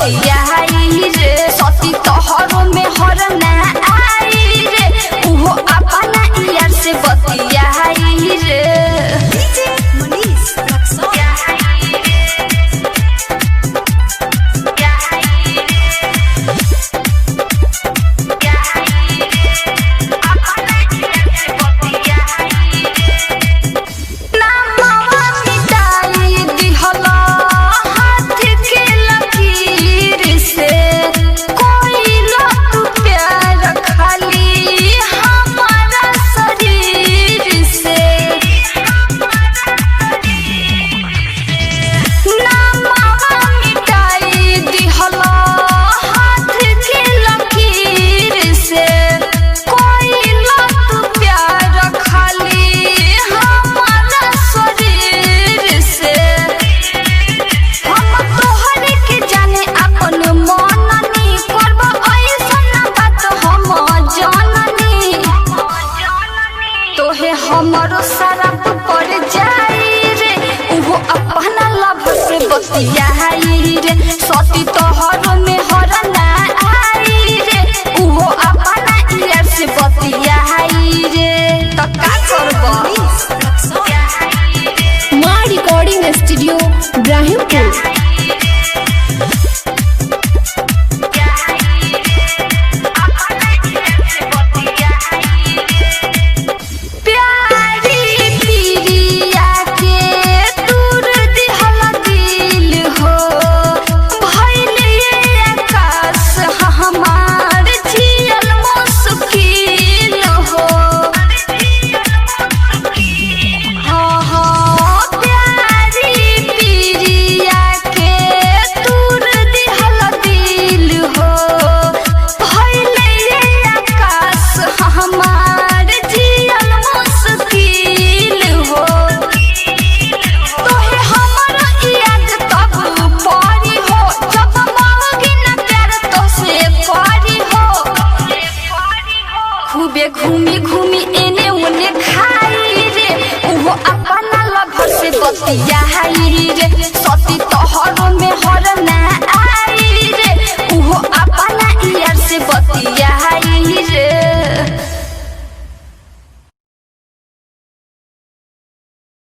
बतियाई रे सती तोहरो में हरना आई रे उहो अपना यार से बतियाई रे हमरो शराब पड़ जाई रे उहो अपना लभ से बतियाई रे सती तोहरो में हरना आई रे उहो अपना यार से बतियाई रे त का करबो मां रिकॉर्डिंग स्टूडियो इब्राहिमपुर। घूमी घूमी एने ओने खाई रे उहो अपना लभ से बतिया